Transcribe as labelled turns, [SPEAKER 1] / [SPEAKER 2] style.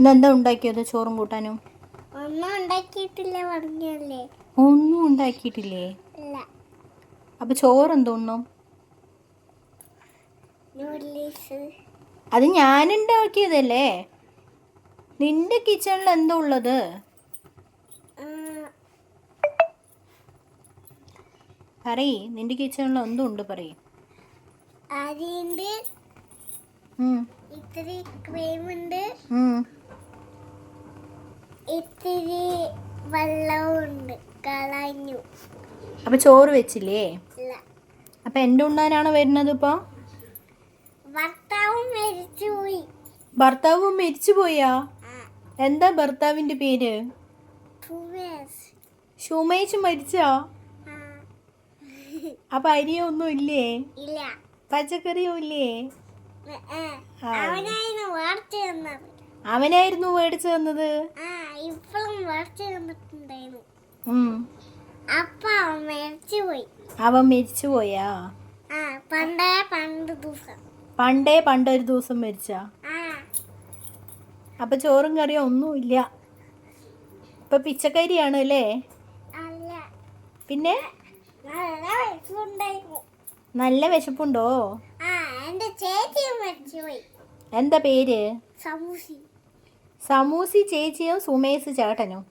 [SPEAKER 1] ഇന്നെന്താ ഉണ്ടാക്കിയത് ചോറും കൂട്ടാനും?
[SPEAKER 2] ഒന്നും ഉണ്ടാക്കിയിട്ടില്ല പറഞ്ഞല്ലേ.
[SPEAKER 1] ഒന്നും ഉണ്ടാക്കിയിട്ടില്ലേ?
[SPEAKER 2] ഇല്ല.
[SPEAKER 1] അപ്പൊ ചോറെന്തോന്നും?
[SPEAKER 2] നൂഡിൽസ്.
[SPEAKER 1] അത് ഞാൻ ഉണ്ടാക്കിയതല്ലേ. നിന്റെ കിച്ചണിൽ എന്താ ഉള്ളത്? പറയ്, നിന്റെ കിച്ചണിൽ എന്തുണ്ട് പറയ്.
[SPEAKER 2] അരിയുണ്ട്, ഇത്തിരി ക്രീമുണ്ട്, ഇത്തിരി വെള്ളമുണ്ട്. കളഞ്ഞു.
[SPEAKER 1] അപ്പൊ ചോറ് വെച്ചില്ലേ?
[SPEAKER 2] ഇല്ല.
[SPEAKER 1] അപ്പൊ എന്റെ ഉണ്ണാനാണ് വരുന്നത് ഇപ്പൊ?
[SPEAKER 2] ഭർത്താവും മരിച്ചുപോയി.
[SPEAKER 1] ഭർത്താവും മരിച്ചുപോയാ? എന്താ ഭർത്താവിന്റെ പേര്? ഷുമേഷ് മരിച്ചാ? അപ്പൊ അരിയൊന്നും ഇല്ലേ?
[SPEAKER 2] ഇല്ല.
[SPEAKER 1] പച്ചക്കറിയും ഇല്ലേ?
[SPEAKER 2] അവനായിരുന്നു
[SPEAKER 1] മേടിച്ചു തന്നത്.
[SPEAKER 2] ഇപ്പോഴും തന്നിട്ടുണ്ടായിരുന്നു. അപ്പൊ അവൻ മരിച്ചുപോയി.
[SPEAKER 1] അവൻ മരിച്ചുപോയാ? പണ്ടൊരു ദിവസം മരിച്ചാ? അപ്പൊ ചോറും കറിയും ഒന്നും ഇല്ല. ഇപ്പൊ പിച്ചക്കരിയാണ് അല്ലേ? പിന്നെ നല്ല വിശപ്പുണ്ടോ? എന്താ പേര്? സമൂസി ചേച്ചിയും സുമേഷ് ചേട്ടനും.